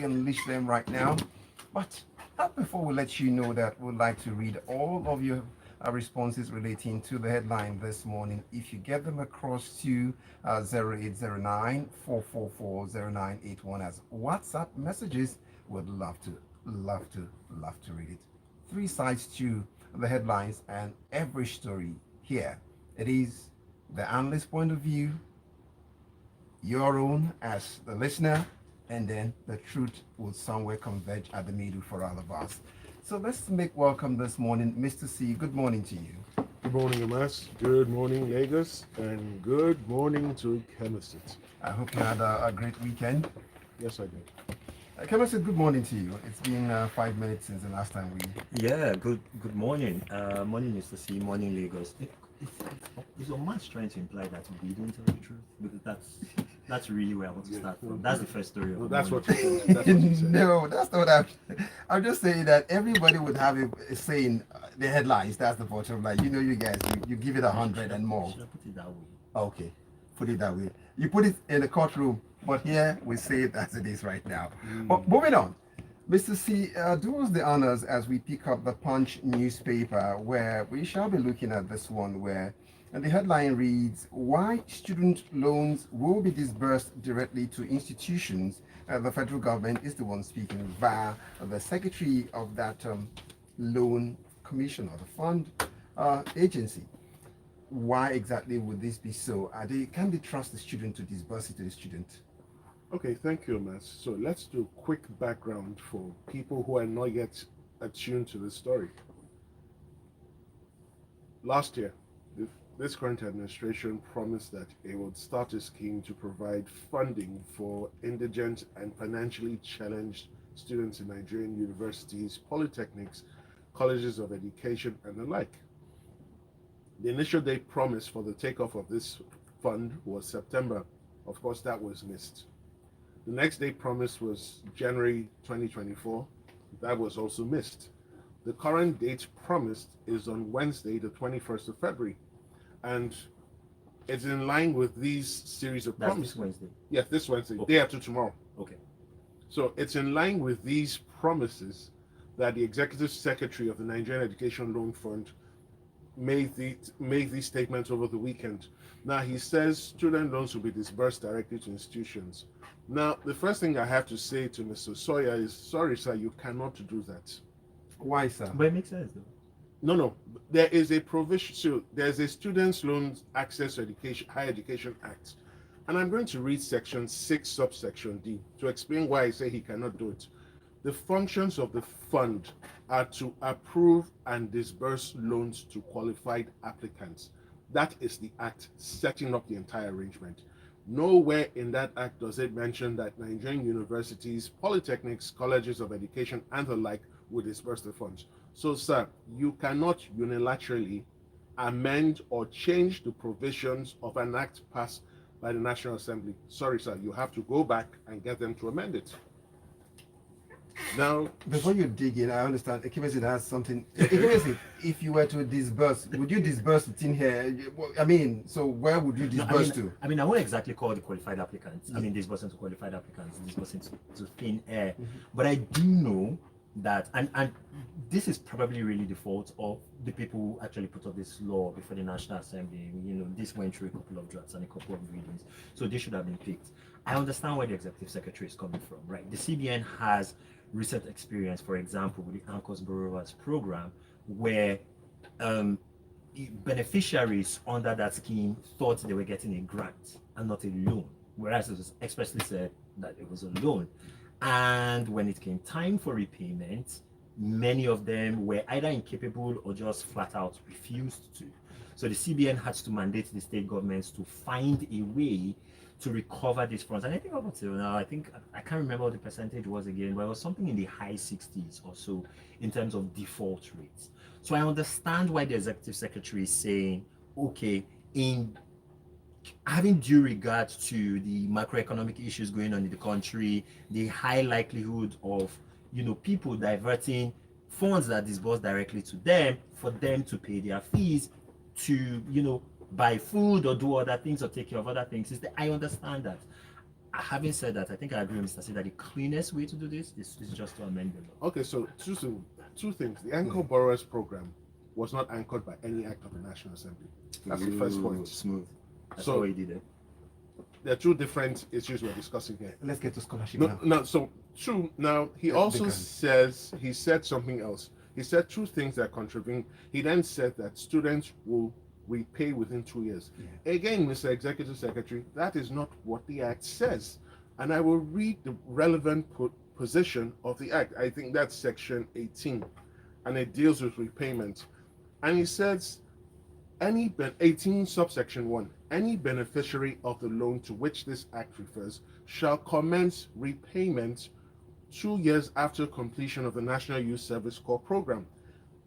unleash them right now. But before we let you know that, we'd like to read all of your responses relating to the headline this morning. If you get them across to 0809 as WhatsApp messages, would love to read it. Three sides to the headlines and every story here. It is the analyst point of view, your own as the listener, and then the truth will somewhere converge at the middle for all of us. So let's make welcome this morning, Mr. C. Good morning to you. Good morning, Amas. Good morning, Lagos. And good morning to Ikemesit. I hope you had a great weekend. Yes, I did. Ikemesit, good morning to you. It's been 5 minutes since the last time we... Yeah, good morning. Morning, Mr. C. Morning, Lagos. Is Omatseye trying to imply that we didn't tell the truth? Because that's really where I want to start from. That's the first story of the That's what morning. you said. No, that's not what I'm just saying that everybody would have a saying the headlines. That's the bottom line. You know, you guys, you give it 100 and more. Should I put it that way? Okay, put it that way. You put it in the courtroom, but here we say it as it is right now. But moving on, Mr. C, do us the honors as we pick up the Punch newspaper, where we shall be looking at this one, where and the headline reads, "Why student loans will be disbursed directly to institutions." The federal government is the one speaking via the secretary of that loan commission or the fund agency. Why exactly would this be so? Can they trust the student to disburse it to the student? Okay, thank you, Amas. So let's do a quick background for people who are not yet attuned to this story. Last year, this current administration promised that it would start a scheme to provide funding for indigent and financially challenged students in Nigerian universities, polytechnics, colleges of education, and the like. The initial date promised for the takeoff of this fund was September. Of course, that was missed. The next date promised was January 2024. That was also missed. The current date promised is on Wednesday, the 21st of February. And it's in line with these series of promises. This Wednesday? Yes, this Wednesday, Okay. day after tomorrow. Okay. So it's in line with these promises that the Executive Secretary of the Nigerian Education Loan Fund made these statements over the weekend. Now, he says student loans will be disbursed directly to institutions. Now, the first thing I have to say to Mr. Sawyer is, sorry, sir, you cannot do that. Why, sir? But it makes sense, though. No. There is a provision. So there's a Students' Loans Access to Education, Higher Education Act. And I'm going to read section 6, subsection D, to explain why I say he cannot do it. The functions of the fund are to approve and disburse loans to qualified applicants. That is the act setting up the entire arrangement. Nowhere in that act does it mention that Nigerian universities, polytechnics, colleges of education, and the like will disburse the funds. So, sir, you cannot unilaterally amend or change the provisions of an act passed by the National Assembly. Sorry, sir, you have to go back and get them to amend it. Now, before you dig in, I understand Ikemesit has something. Ikemesit, if you were to disburse, would you disburse it in here? I mean, so where would you disburse to? I won't exactly call the qualified applicants. Disbursing to qualified applicants, disbursing to thin air. But I do know that, and this is probably really the fault of the people who actually put up this law before the National Assembly. This went through a couple of drafts and a couple of readings, so this should have been picked. I understand where the Executive Secretary is coming from, right? The CBN has recent experience, for example, with the Anchors Borrowers Program, where beneficiaries under that scheme thought they were getting a grant and not a loan, whereas it was expressly said that it was a loan. And when it came time for repayment, many of them were either incapable or just flat out refused to. So the CBN had to mandate the state governments to find a way to recover these funds. And I think up until now, I can't remember what the percentage was again, but it was something in the high 60s or so in terms of default rates. So I understand why the Executive Secretary is saying, okay, in having due regard to the macroeconomic issues going on in the country, the high likelihood of people diverting funds that disburse directly to them for them to pay their fees to buy food or do other things or take care of other things, I understand that. having said that, I think I agree with Mr. C that the cleanest way to do this is just to amend the law. Okay, so two things. The Anchor Borrowers Program was not anchored by any act of the National Assembly. That's the first point. Smooth. That's So- how he did it. There are two different issues we're discussing here. Let's get to scholarship No, now. no. So two. Now he Yeah, also because- he said something else. He said two things that contravene. He then said that students will repay within 2 years. Again, Mr. Executive Secretary, that is not what the Act says. And I will read the relevant position of the Act. I think that's Section 18, and it deals with repayment. And he says, 18 subsection 1, any beneficiary of the loan to which this Act refers shall commence repayment 2 years after completion of the National Youth Service Corps program.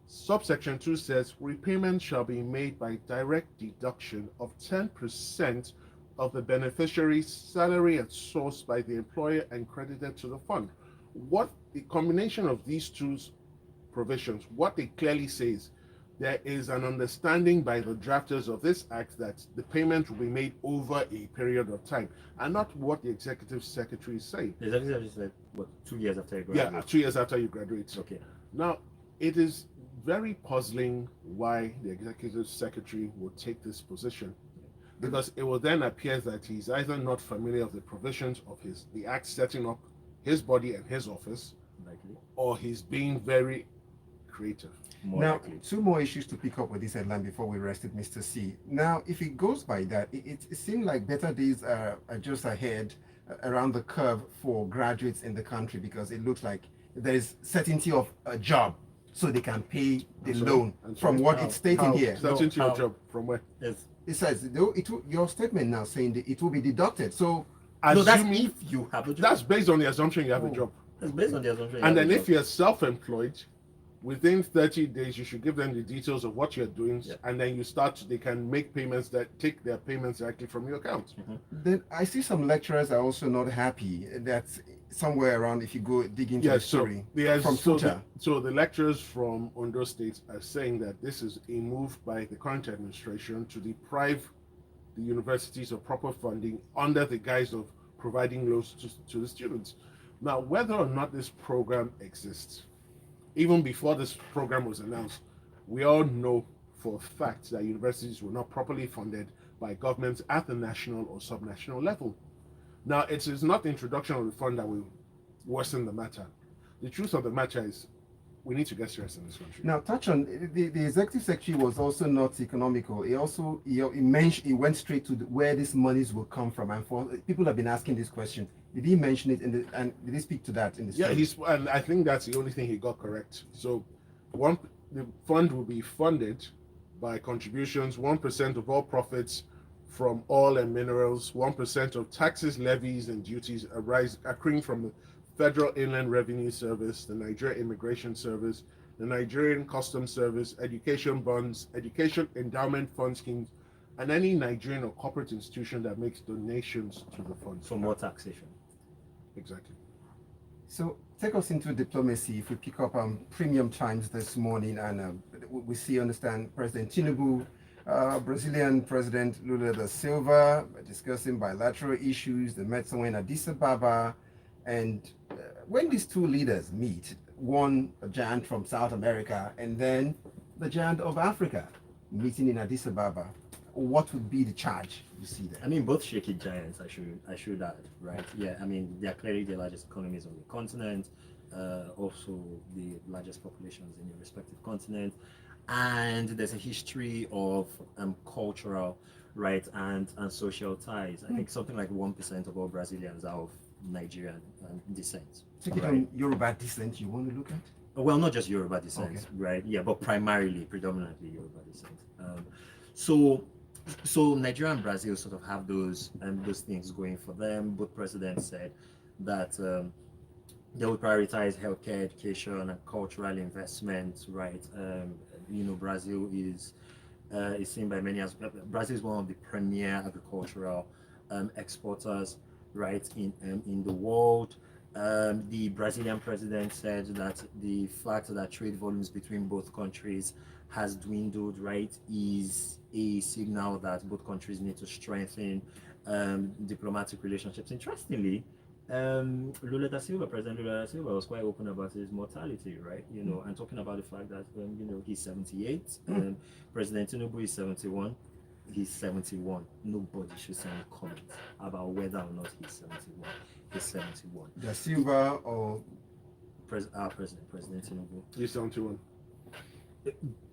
Subsection 2 says repayment shall be made by direct deduction of 10% of the beneficiary's salary at source by the employer and credited to the fund. What the combination of these two provisions, what they clearly says, there is an understanding by the drafters of this act that the payment will be made over a period of time, and not what the executive secretary is saying. The executive said, what, 2 years after you Yeah, graduate? 2 years after you graduate. Okay. Now, it is very puzzling why the executive secretary would take this position, because it will then appear that he's either not familiar with the provisions of the act setting up his body and his office, Likely. or he's being very creative. More Now, likely. two more issues to pick up with this headline before we rest it, Mr. C. Now, if it goes by that, it seems like better days are just ahead around the curve for graduates in the country, because it looks like there's certainty of a job, so they can pay the And so- loan and so from what how- it's stating How, here. certainty of how- job from where? Yes. It says your statement now saying that it will be deducted. So No, that's Assuming- if you have a job. that's based on the assumption you have a Oh. job. That's based on the assumption. you And have then a if job. you're self-employed, within 30 days, you should give them the details of what you're doing, Yeah. and then they can make payments take their payments directly from your account. then I see some lecturers are also not happy. That's somewhere around, if you go dig into the So story there's from Futa. so the lecturers from Ondo State are saying that this is a move by the current administration to deprive the universities of proper funding under the guise of providing loans to the students. Now, whether or not this program exists, even before this program was announced, we all know for a fact that universities were not properly funded by governments at the national or subnational level. Now, it is not the introduction of the fund that will worsen the matter. The truth of the matter is we need to get serious in this country. Now, touch on the executive secretary was also not economical. He mentioned, he went straight to where these monies will come from. And for people have been asking this question, did he mention it and did he speak to that in the Yeah, story? and I think that's the only thing he got correct. So, the fund will be funded by contributions, 1% of all profits from oil and minerals, 1% of taxes, levies, and duties accruing from the Federal Inland Revenue Service, the Nigeria Immigration Service, the Nigerian Customs Service, education bonds, education endowment fund schemes, and any Nigerian or corporate institution that makes donations to the fund. For more taxation. Exactly. So take us into diplomacy. If we pick up Premium Times this morning, and we understand President Tinubu, Brazilian President Lula da Silva discussing bilateral issues. They met somewhere in Addis Ababa, and when these two leaders meet, one a giant from South America and then the giant of Africa, meeting in Addis Ababa, what would be the charge you see there? I mean, both shaky giants, I should add, right? Yeah, I mean, they are clearly the largest economies on the continent, also the largest populations in their respective continent. And there's a history of cultural, right, and social ties. I think something like 1% of all Brazilians are of Nigerian descent. Take it on Yoruba descent you want to look at? Well, not just Yoruba descent, Okay. right? Yeah, but predominantly Yoruba descent. So Nigeria and Brazil sort of have those things going for them. Both presidents said that they would prioritize healthcare, education, and cultural investment, right? Brazil is seen by many as Brazil is one of the premier agricultural exporters, right, in the world. The Brazilian president said that the fact that trade volumes between both countries has dwindled, right, is a signal that both countries need to strengthen diplomatic relationships. Interestingly, President Lula da Silva was quite open about his mortality, right? And talking about the fact that he's 78, President Tinubu is 71. He's 71. Nobody should send a comment about whether or not he's 71. He's 71. Da Silva or President Tinubu. He's 71.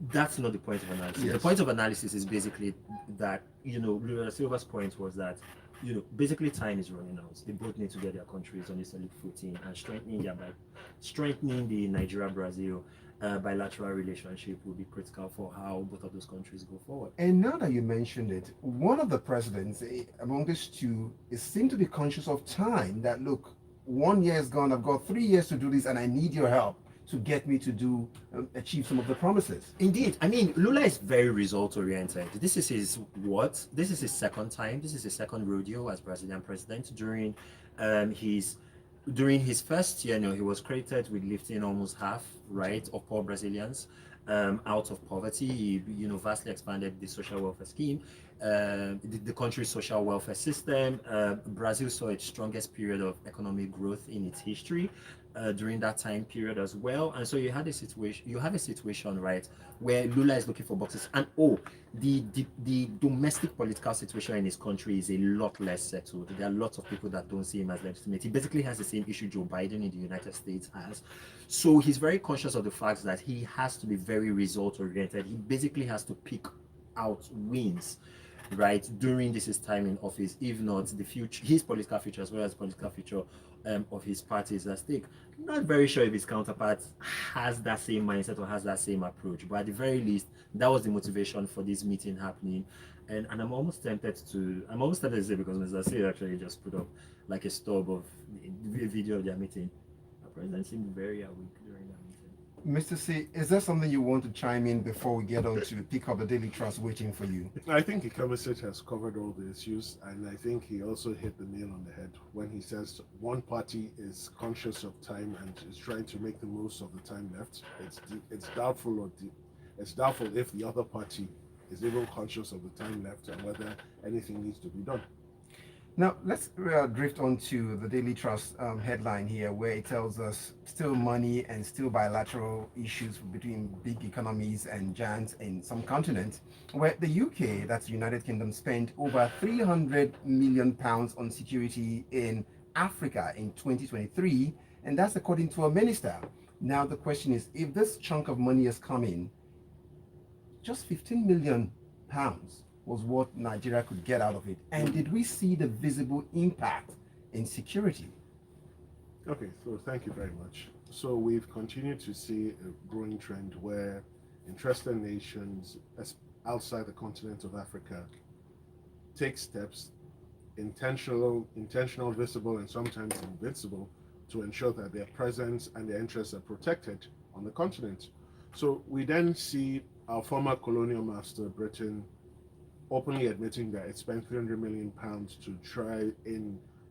That's not the point of analysis. Yes. The point of analysis is basically that, Lula da Silva's point was that, basically time is running out. They both need to get their countries on a solid footing and strengthening the Nigeria-Brazil bilateral relationship will be critical for how both of those countries go forward. And now that you mentioned it, one of the presidents among these two seem to be conscious of time. That look, 1 year is gone. I've got 3 years to do this, and I need your help to get me to achieve some of the promises. Indeed. I mean, Lula is very result oriented. This is his second time. This is his second rodeo as Brazilian president. During his first year, he was credited with lifting almost half, right, of poor Brazilians out of poverty. He, vastly expanded the social welfare scheme, the country's social welfare system. Brazil saw its strongest period of economic growth in its history during that time period as well. And so you have a situation, right, where Lula is looking for boxes, and the domestic political situation in his country is a lot less settled. There are lots of people that don't see him as legitimate. He basically has the same issue Joe Biden in the United States has. So he's very conscious of the fact that he has to be very result oriented. He basically has to pick out wins, right, during his time in office. If not, the future, his political future as well as political future of his party is at stake. I'm not very sure if his counterpart has that same mindset or has that same approach, but at the very least, that was the motivation for this meeting happening. And I'm almost tempted to say, because Mr. Say actually just put up like a stub of a video of their meeting. The president seemed very awake during that meeting. Mr. C, is there something you want to chime in before we get on to pick up the Daily Trust waiting for you? I think Ikemesit has covered all the issues, and I think he also hit the nail on the head when he says one party is conscious of time and is trying to make the most of the time left. It's doubtful if the other party is even conscious of the time left and whether anything needs to be done. Now, let's drift on to the Daily Trust headline here, where it tells us still money and still bilateral issues between big economies and giants in some continents, where the UK, that's the United Kingdom, spent over £300 million on security in Africa in 2023, and that's according to a minister. Now, the question is, if this chunk of money has come in, just £15 million was what Nigeria could get out of it. And did we see the visible impact in security? Okay, so thank you very much. So we've continued to see a growing trend where interested nations outside the continent of Africa take steps, intentional, visible, and sometimes invincible, to ensure that their presence and their interests are protected on the continent. So we then see our former colonial master, Britain, openly admitting that it spent £300 million to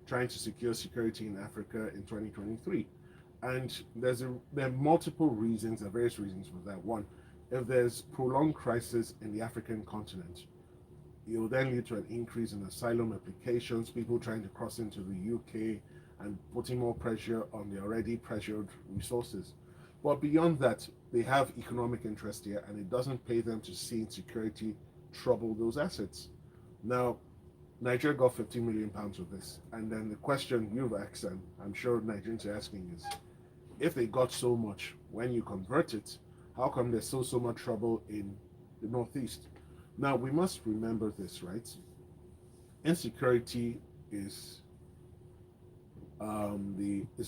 trying to secure security in Africa in 2023. And there are multiple reasons, and various reasons for that. One, if there's prolonged crisis in the African continent, it will then lead to an increase in asylum applications, people trying to cross into the UK and putting more pressure on the already pressured resources. But beyond that, they have economic interest here, and it doesn't pay them to see insecurity trouble those assets. Now, Nigeria got £15 million of this, and then the question you've asked, and I'm sure Nigerians are asking, is if they got so much, when you convert it, how come there's so much trouble in the Northeast? Now, we must remember this, right? Insecurity is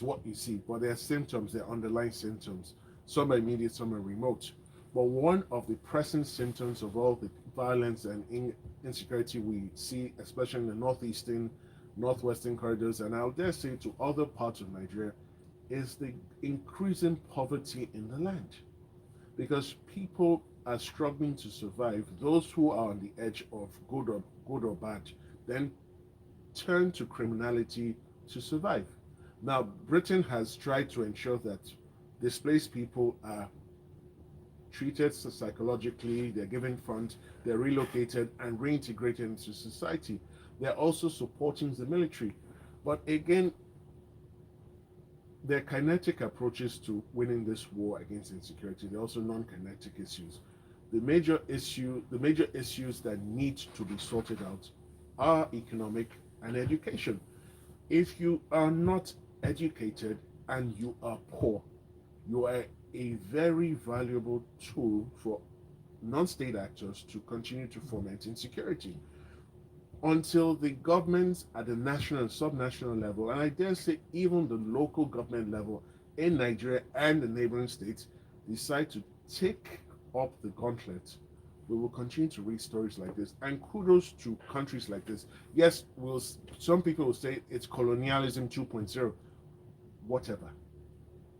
what you see, but there are symptoms, there are underlying symptoms. Some are immediate, some are remote. But one of the pressing symptoms of all the violence and insecurity we see, especially in the northeastern, northwestern corridors, and I'll dare say to other parts of Nigeria, is the increasing poverty in the land. Because people are struggling to survive. Those who are on the edge of good or bad then turn to criminality to survive. Now, Britain has tried to ensure that displaced people are treated psychologically, they're given funds, they're relocated and reintegrated into society. They're also supporting the military. But again, there are kinetic approaches to winning this war against insecurity. There are also non-kinetic issues. The major issues that need to be sorted out are economic and education. If you are not educated and you are poor, you are a very valuable tool for non-state actors to continue to foment insecurity until the governments at the national and subnational level, and I dare say even the local government level in Nigeria and the neighboring states, decide to take up the gauntlet. We will continue to read stories like this, and kudos to countries like this. Yes, some people will say it's colonialism 2.0, whatever.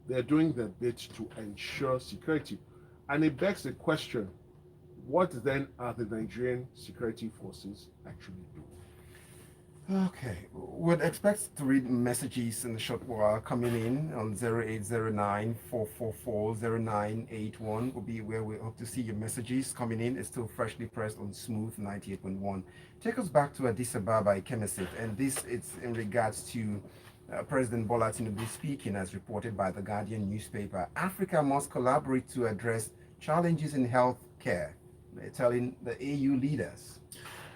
They're doing their bit to ensure security, and it begs the question: what then are the Nigerian security forces actually doing? Okay, would expect to read messages in the short while coming in on 0809 444 0981 will be where we hope to see your messages coming in. It's still freshly pressed on Smooth 98.1. Take us back to Addis Ababa, Ikemesit, and this it's in regards to President Bola Tinubu speaking as reported by the Guardian newspaper. Africa must collaborate to address challenges in health care. They're telling the AU leaders.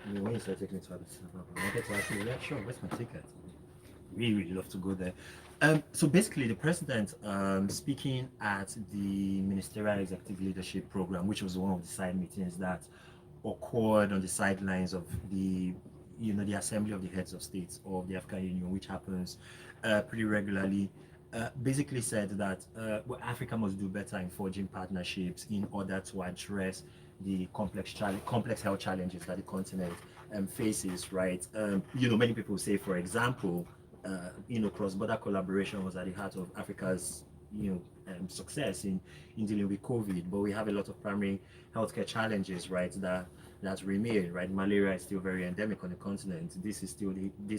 I mean, when you start taking it to Addis Ababa, I wanted to ask you, yeah, sure, where's my ticket? We really love to go there. So basically, the president speaking at the Ministerial Executive Leadership Program, which was one of the side meetings that occurred on the sidelines of the Assembly of the Heads of States of the African Union, which happens pretty regularly, basically said that Africa must do better in forging partnerships in order to address the complex health challenges that the continent faces, right? Many people say, for example, cross-border collaboration was at the heart of Africa's, success in dealing with COVID, but we have a lot of primary healthcare challenges, right, that remain, right? Malaria is still very endemic on the continent. This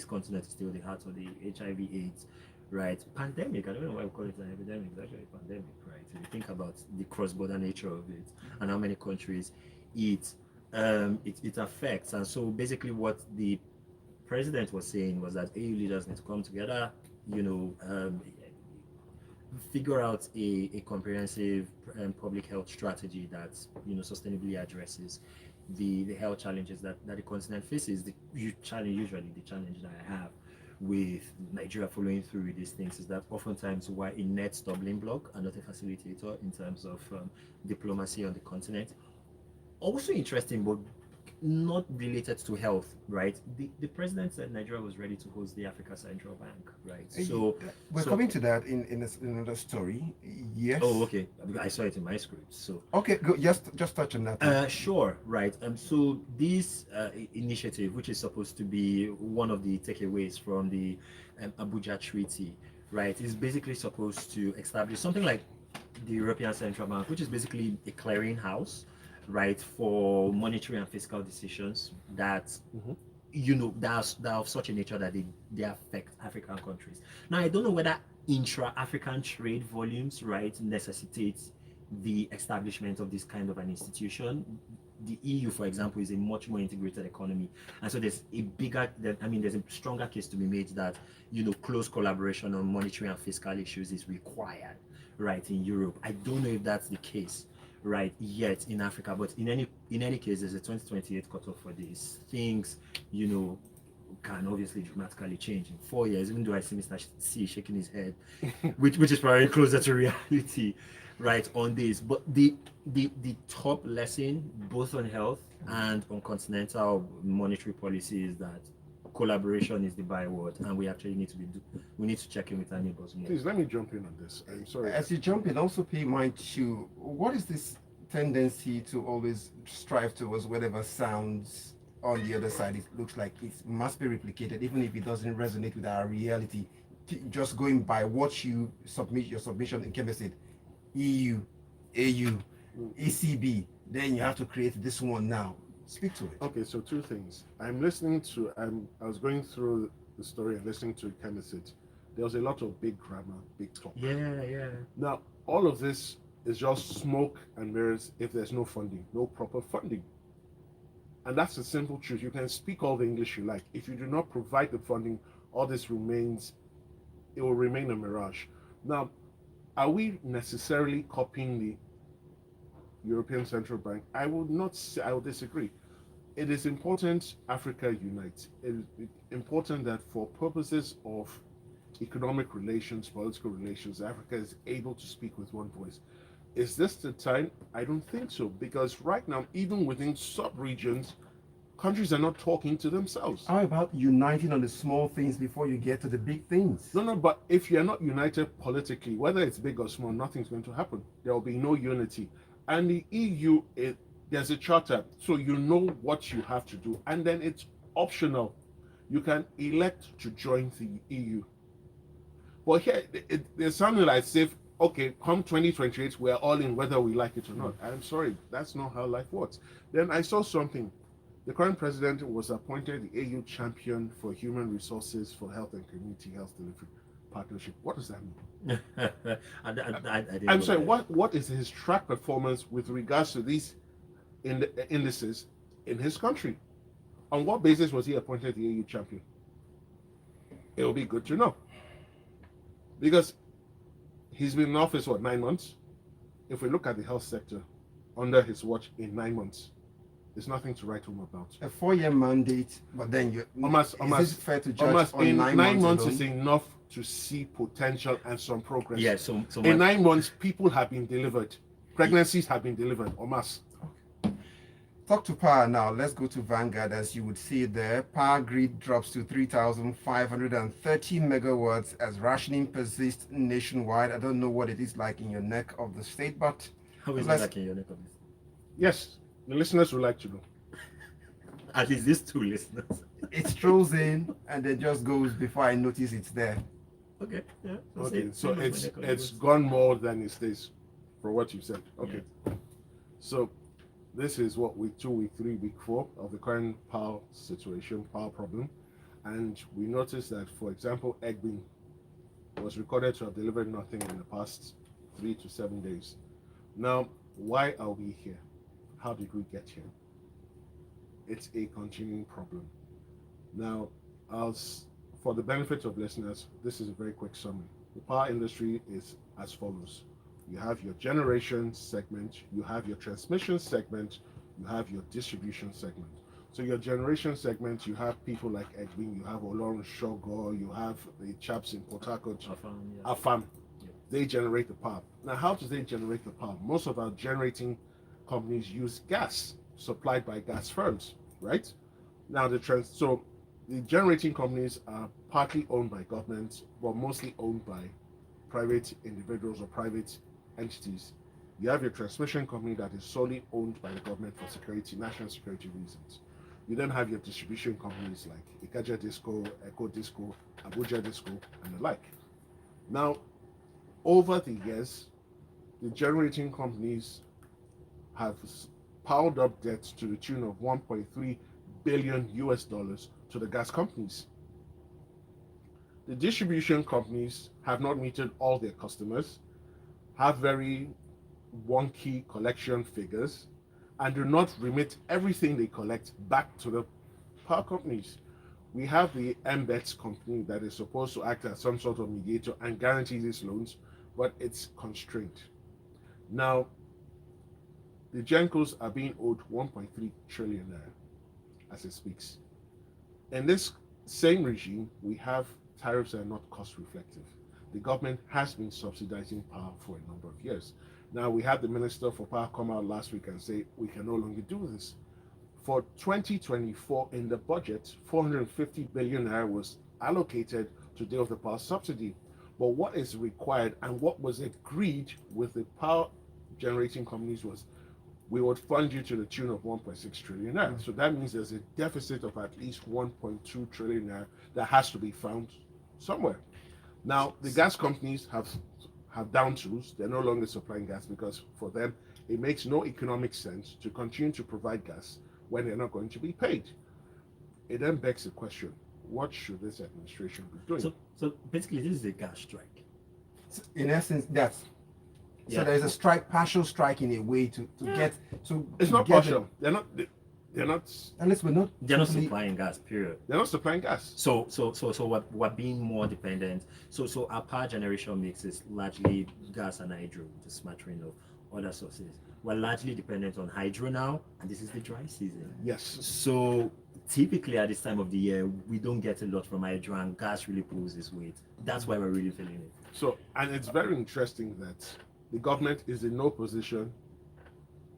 continent is still the heart of the HIV/AIDS, right? Pandemic, I don't know why we call it an epidemic, it's actually a pandemic, right? If you think about the cross-border nature of it and how many countries it affects. And so basically what the president was saying was that AU leaders need to come together, figure out a comprehensive public health strategy that sustainably addresses the health challenges that the continent faces. The challenge that I have with Nigeria following through with these things is that oftentimes we're a net stumbling block and not a facilitator in terms of diplomacy on the continent. Also interesting, but not related to health, right? The president said Nigeria was ready to host the Africa Central Bank, right? So we're coming to that in another story. Yes. Oh, okay. I saw it in my script. So okay, go. Just touch on that. Sure, right. So this initiative, which is supposed to be one of the takeaways from the Abuja Treaty, right, is basically supposed to establish something like the European Central Bank, which is basically a clearinghouse, right, for monetary and fiscal decisions that that are of such a nature that they affect African countries. Now, I don't know whether intra-African trade volumes, right, necessitates the establishment of this kind of an institution. The EU, for example, is a much more integrated economy, and so there's a stronger case to be made that close collaboration on monetary and fiscal issues is required, right, in Europe. I don't know if that's the case, right, yet in Africa, but in any case, there's a 2028 cutoff for this. Things, can obviously dramatically change in 4 years, even though I see Mr. C shaking his head, which is probably closer to reality, right, on this. But the top lesson, both on health and on continental monetary policy, is that collaboration is the byword, and we actually need to check in with our neighbors more. Please let me jump in on this. I'm sorry. As you jump in, also pay mind to what is this tendency to always strive towards whatever sounds on the other side. It looks like it must be replicated, even if it doesn't resonate with our reality. Just going by what you submit, your submission in Ikemesit, EU, AU, ECB, then you have to create this one now. Speak to it. Okay, so two things. I was going through the story and listening to Ikemesit. There was a lot of big grammar, big talk. Yeah. Now, all of this is just smoke and mirrors if there's no funding, no proper funding. And that's the simple truth. You can speak all the English you like. If you do not provide the funding, all this remains, it will remain a mirage. Now, are we necessarily copying the European Central Bank? I would not say, I would disagree. It is important Africa unites. It is important that for purposes of economic relations, political relations, Africa is able to speak with one voice. Is this the time? I don't think so, because right now, even within sub-regions, countries are not talking to themselves. How about uniting on the small things before you get to the big things? No, but if you're not united politically, whether it's big or small, nothing's going to happen. There will be no unity. And the EU, there's a charter, so you know what you have to do. And then it's optional. You can elect to join the EU. But here, there's something like, say, okay, come 2028, we're all in whether we like it or not. I'm sorry, that's not how life works. Then I saw something. The current president was appointed the AU champion for human resources for health and community health delivery partnership. What does that mean? I didn't I'm know sorry, that. what is his track performance with regards to these indices in his country? On what basis was he appointed the AU champion? It will be good to know. Because he's been in office, 9 months? If we look at the health sector under his watch in 9 months, there's nothing to write home about. A 4-year mandate, but then is it fair to judge on in 9 months is alone? enough to see potential and some progress. Yeah, so In 9 months, people have been delivered. Pregnancies have been delivered, Omas. Talk to power now. Let's go to Vanguard. As you would see there, power grid drops to 3,530 megawatts as rationing persists nationwide. I don't know what it is like in your neck of the state, but how is it let's- like in your neck of this? Yes, the listeners would like to know. At least these two listeners. it strolls in and then just goes before I notice it's there. Okay, yeah. Okay, so same as it's my neck of it's this. gone more than it stays, for what you said. Okay, so this is what week 2, week 3, week 4 of the current power situation, power problem, and we noticed that, for example, Egbin was recorded to have delivered nothing in the past 3 to 7 days. Now, why are we here? How did we get here? It's a continuing problem. Now, for the benefit of listeners, this is a very quick summary. The power industry is as follows. You have your generation segment, you have your transmission segment, you have your distribution segment. So your generation segment, you have people like Edwin, you have Olorun Shogo, you have the chaps in Port Harcourt, Afam. They generate the power. Now, how do they generate the power? Most of our generating companies use gas supplied by gas firms, right? Now, so the generating companies are partly owned by governments, but mostly owned by private individuals or private entities. You have your transmission company that is solely owned by the government for security, national security reasons. You then have your distribution companies like Ikeja Disco, Echo Disco, Abuja Disco, and the like. Now, over the years, the generating companies have piled up debts to the tune of 1.3 billion US dollars to the gas companies. The distribution companies have not meted all their customers, have very wonky collection figures, and do not remit everything they collect back to the power companies. We have the MBETS company that is supposed to act as some sort of mediator and guarantee these loans, but it's constrained. Now, the Gencos are being owed 1.3 trillion naira as it speaks. In this same regime, we have tariffs that are not cost reflective. The government has been subsidizing power for a number of years. Now, we had the Minister for Power come out last week and say, we can no longer do this. For 2024, in the budget, 450 billion naira was allocated to deal with the power subsidy. But what is required and what was agreed with the power generating companies was, we would fund you to the tune of 1.6 trillion naira. So that means there's a deficit of at least 1.2 trillion naira that has to be found somewhere. Now, the gas companies have down tools. They're no longer supplying gas because for them, it makes no economic sense to continue to provide gas when they're not going to be paid. It then begs the question, what should this administration be doing? So basically, this is a gas strike. In essence, that's Yeah. so there's a strike, partial strike in a way to get to. It's not get partial. They're not. They're not. Unless we're not. They're not totally- supplying gas, period. They're not supplying gas. So we're being more dependent. So our power generation mix is largely gas and hydro, with a smattering of other sources. We're largely dependent on hydro now, and this is the dry season. Yes. So typically at this time of the year, we don't get a lot from hydro, and gas really pulls its weight. That's why we're really feeling it. So, and it's very interesting that the government is in no position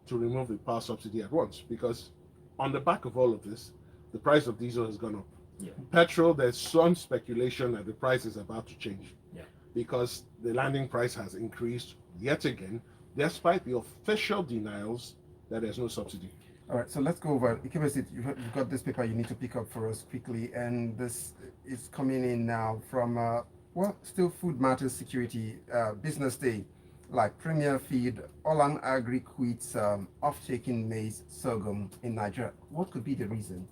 to remove the power subsidy at once, because on the back of all of this, the price of diesel has gone up. Yeah. Petrol, there's some speculation that the price is about to change. Yeah. Because the landing price has increased yet again, despite the official denials that there's no subsidy. All right, so let's go over. Ikemesit, you've got this paper you need to pick up for us quickly, and this is coming in now from, still Food Matters Security Business Day, like Premier Feed, Olam Agri quits off-taking maize sorghum in Nigeria. What could be the reason?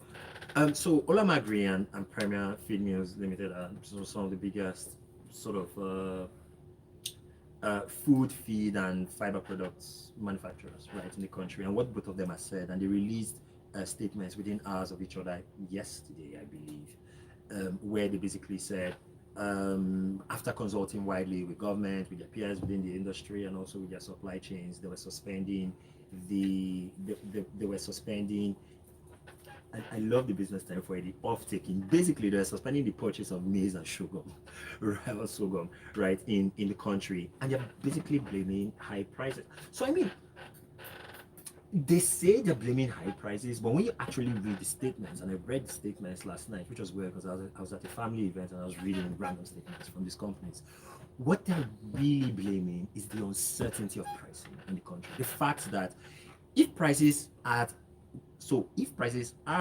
So Olam Agri and Premier Feed Mills Limited are some of the biggest sort of food, feed, and fiber products manufacturers right in the country. And what both of them have said, and they released statements within hours of each other yesterday, I believe, where they basically said, after consulting widely with government, with their peers within the industry, and also with their supply chains, they were suspending I love the business term for it, the off-taking. Basically, they're suspending the purchase of maize and sorghum, right, in the country. And they're basically blaming high prices. So, I mean, they say they're blaming high prices, but when you actually read the statements, and I read the statements last night, which was weird because I was at a family event and I was reading random statements from these companies. What they're really blaming is the uncertainty of pricing in the country. The fact that if prices are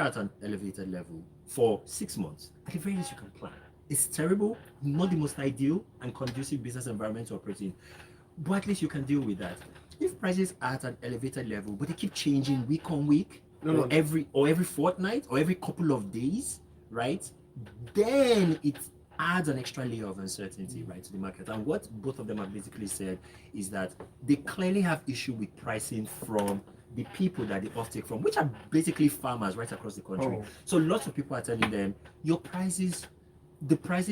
at an elevated level for 6 months, at the very least you can plan. It's terrible, not the most ideal and conducive business environment to operate in, but at least you can deal with that. If prices are at an elevated level, but they keep changing week on week, every fortnight, or every couple of days, right? Then it adds an extra layer of uncertainty, right, to the market. And what both of them have basically said is that they clearly have issue with pricing from the people that they offtake from, which are basically farmers right across the country. Oh. So lots of people are telling them, the prices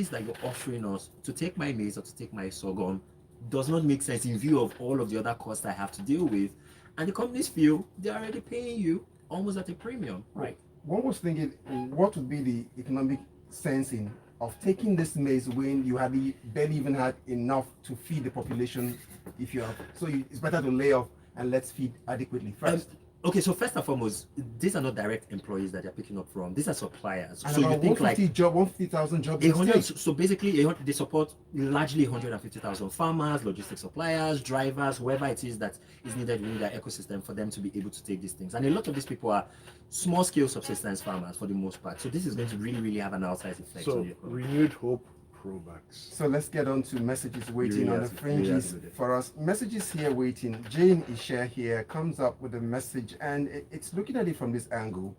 that you're offering us to take my maize or to take my sorghum does not make sense in view of all of the other costs I have to deal with. And the companies feel they're already paying you almost at a premium, right? One was thinking, what would be the economic sensing of taking this maize when you barely even had enough to feed the population? It's better to lay off and let's feed adequately first. Okay, so first and foremost, these are not direct employees that they're picking up from. These are suppliers. And so about you think like 150,000 jobs. in the state. so basically they support largely 150,000 farmers, logistics suppliers, drivers, whoever it is that is needed within their ecosystem for them to be able to take these things. And a lot of these people are small scale subsistence farmers for the most part. So this is going to really, really have an outsized effect So, on the economy. renewed hope, pro-vax. So let's get on to messages waiting Really on the has- really fringes has good. for us. Messages here waiting. Jane Isha here comes up with a message, and it's looking at it from this angle.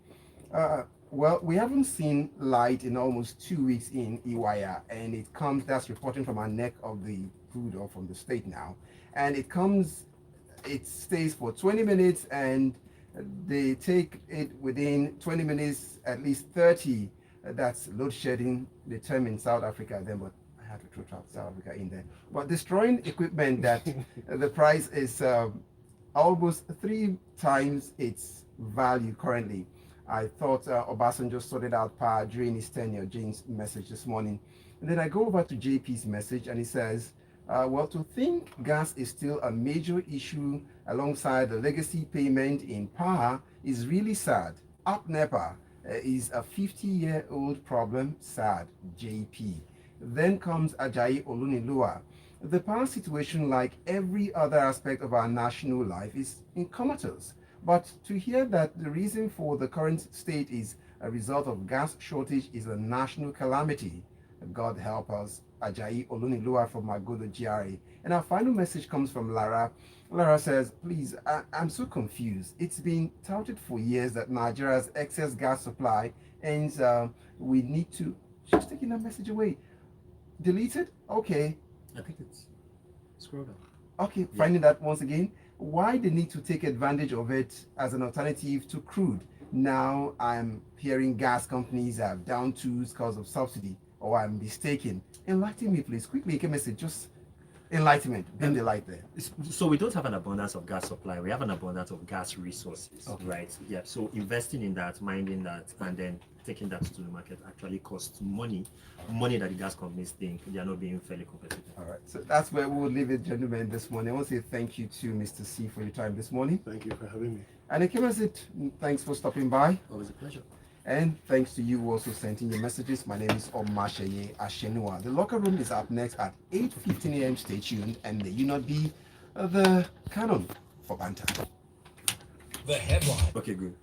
Well, we haven't seen light in almost 2 weeks in Iwaya, and that's reporting from our neck of the hood or from the state now. And it stays for 20 minutes, and they take it within 20 minutes, at least 30. That's load shedding, the term in South Africa then, but I had to throw South Africa in there. But destroying equipment that the price is almost 3 times its value currently. I thought Obasanjo sorted out power during his tenure, Jane's message this morning. And then I go over to JP's message, and he says, to think gas is still a major issue alongside the legacy payment in power is really sad. Up NEPA is a 50-year-old problem, sad, JP. Then comes Ajayi Olunilua. The power situation, like every other aspect of our national life, is in comatose. But to hear that the reason for the current state is a result of gas shortage is a national calamity. God help us. Ajayi Olunilua from Magodo GRA. And our final message comes from Lara. Lara says, please, I'm so confused. It's been touted for years that Nigeria's excess gas supply, and we need to... She's taking that message away. Deleted? Okay. I think it's scroll down. Okay, Yeah. finding that once again. Why the need to take advantage of it as an alternative to crude? Now I'm hearing gas companies have down tools because of subsidy, or I'm mistaken. Enlighten me, please. Quickly, Ikemesit, just enlightenment. Bring the light there. So we don't have an abundance of gas supply. We have an abundance of gas resources, Okay. right? Yeah. So investing in that, minding that, and then taking that to the market actually costs money that the gas companies think they are not being fairly competitive. All right. So that's where we'll leave it, gentlemen, this morning. I want to say thank you to Mr. C for your time this morning. Thank you for having me. And Ikemesit, thanks for stopping by. Always a pleasure. And thanks to you also sending your messages. My name is Omatseye Atsenuwa. The locker room is up next at 8:15 a.m. Stay tuned, and may you not be the canon for banter. The headline. Okay, good.